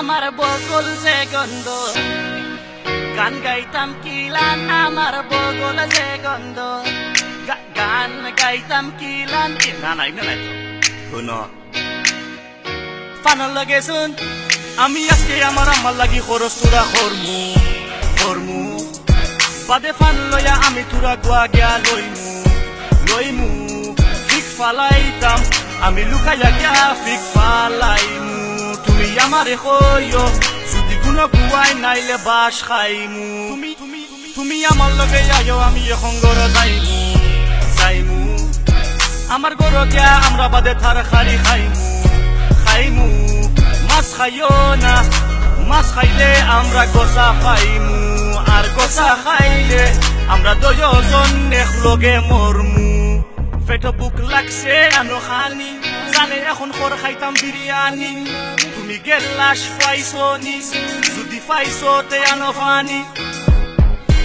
আমার বগল যে গন্ধ গান গাইতাম কিলান আমার বগল যে গন্ধ গান গাইতাম কিলান না নাই না নাই তো শুনো ফানল লাগে শুন আমি আজকে আমার আমার লাগি খরচ তোরা খরমু বাদে ফান লয়া আমি তোরা গোয়া গিয়া লইমু ফিক ফালাইতাম আমি লুকাইয়া গিয়া ফিক ফালাইমু তুমি আমারে কইও যদি কোনো গুয়াই নাইলে বাস খাইমু তুমি আমার লগে আইও আমি এখন ঘরে যাইমু আমার ঘরে গিয়া আমরা বাদে থার খারি খাইমু মাছ খাইও না মাছ খাইলে আমরা গোসা খাইমু আর গোসা খাইলে আমরা দুজন একলগে মরমু পেটে বুক লাগছে আনো খানি জানে এখন খর খাইতাম বিরিয়ানি তুমি গেলাস পাইছো নি যদি পাইছো তে আনো ফানি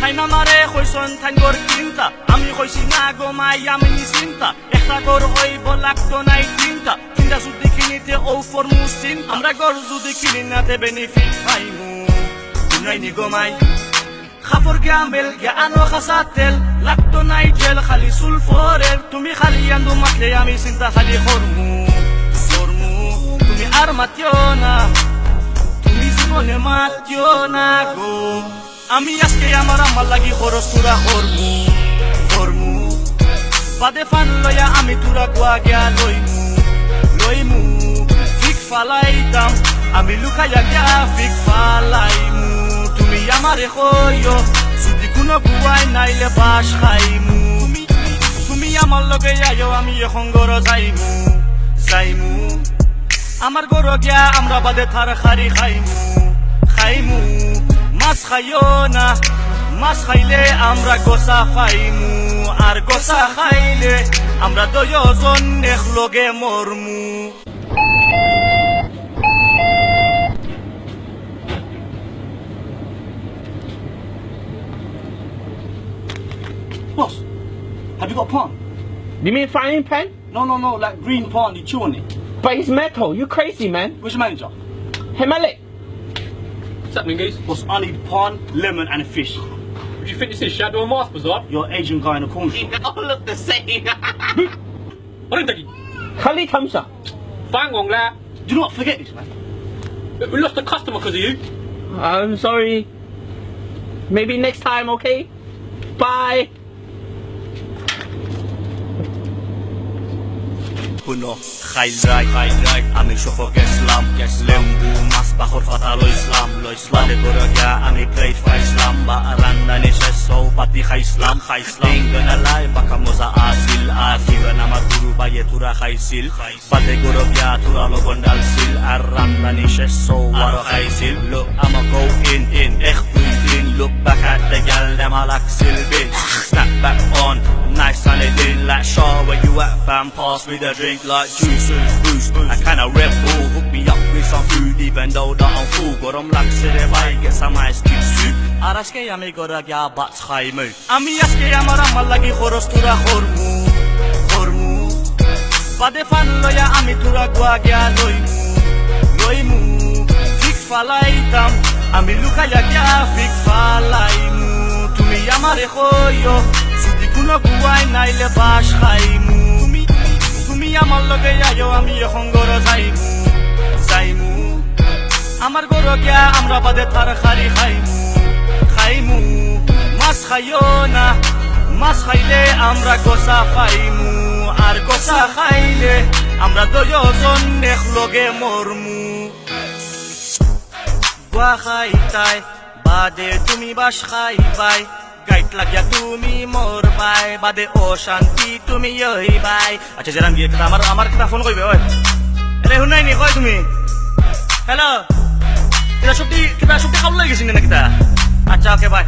হাইনা মারে কইছন থাঙ্গর চিন্তা আমি কইছি না গো মাই আমি চিন্তা একটা গর হইব লাগতো নাই চিন্তা চিন্তা যদি কিনিতে ও ফরমু চিন্তা আমরা গর যদি কিনি না তে বেনিফিট পাইমু নাই নি গো মাই খাফর গ্যাম্বেল গে আনো খাসাতেল লাগতো নাই জেল খালি সুলফরের তুমি খালি আন্দু মাতলে আমি চিন্তা খালি করমু তুমি আর মাতিও না তুমি জীবনে মাতিও না গো আমি আজকে আমার আমার লাগি খরচ তোরা খরমু বাদে ফান লয়া আমি তোরা গোয়া গিয়া লইমু ফিক ফালাইতাম আমি লুকাইয়া গিয়া ফিক ফালাইমু তুমি আমারে কইও যদি কোনো গুয়াই নাইলে বাস খাইমু তুমি আমার লগে আইও আমি এখন ঘরে যাইমু আমার ঘরে গিয়া আমরা বাদে থার খারি খাইমু মাছ খাইও না মাছ খাইলে আমরা গোসা খাইমু আর গোসা খাইলে আমরা দুজন একলগে মরমু Boss, have you got a palm? You mean frying pan? No, like green palm, you chewing it. But it's metal. You crazy, man. Where's your manager? Hey, Malik. What's happening, guys? Boss, I need palm, lemon and a fish. What do you think this is? Shadow and Mask Bazaar? You're Asian guy in the corner shop. all look the same I don't think Kali Kamsa. Fang Wong La. Do not forget this, man. We lost a customer because of you. I'm sorry. Maybe next time, okay? Bye. শুনো খাইলাই আমি Suffolk ইসলাম লেম্বু মাছ বাখর কথা লইসলাম বাদে করে গিয়া আমি plate খাইসলাম বা রান্দানি শেষ পাতি খাইসলাম গনালাই বাকা মজা আসিল আমার গুরু বাইয়ে তুরা খাইছিল বাদে করে গিয়া তুরা লগন ডালছিল আর রান্দানি শেষ আর খাইছিল look I'ma go in echt in look back at the gal them I like Sylvie snap back on nice and it in like Shaw where you at fam pass me the drink like juices boost I kinda Red Bull hook me up with some food even though that I'm full got them like city bike get some ice cubes too আর আজকে আমি গড়া গিয়া বাত খাইমু আমি আজকে আমার লাগি খরচ তোরা খরমু বাদে ফান লয়া আমি তোরা গোয়া গিয়া লইমু ফিক ফালাইতাম আমি লুকাইয়া গিয়া ফিক ফালাইমু তুমি আমারে কইও যদি কোনো গুয়াই নাইলে বাস খাইমু তুমি আমার লগে আইও আমি এখন ঘরে যাইমু আমার ঘরে গিয়া আমরা বাদে থার খারি খাইমু মাছ খাইও না মাছ খাইলে আমরা গোসা খাইমু আর গোসা খাইলে আমরা দুজন একলগে মরমু গোয়া খাইতাই বাদে তুমি বাস খাইবাই গাইট লাগিয়া তুমি মোর বাই বাদে ও শান্তি তুমি ওই বাই আচ্ছা জেরান গিয়ে আমার কথা ফোন কইবে ওই আরে শুনাই নি কই তুমি হ্যালো কিটা সত্যি খাওয়া লাগেছিস নাকি তা আচ্ছা ওকে বাই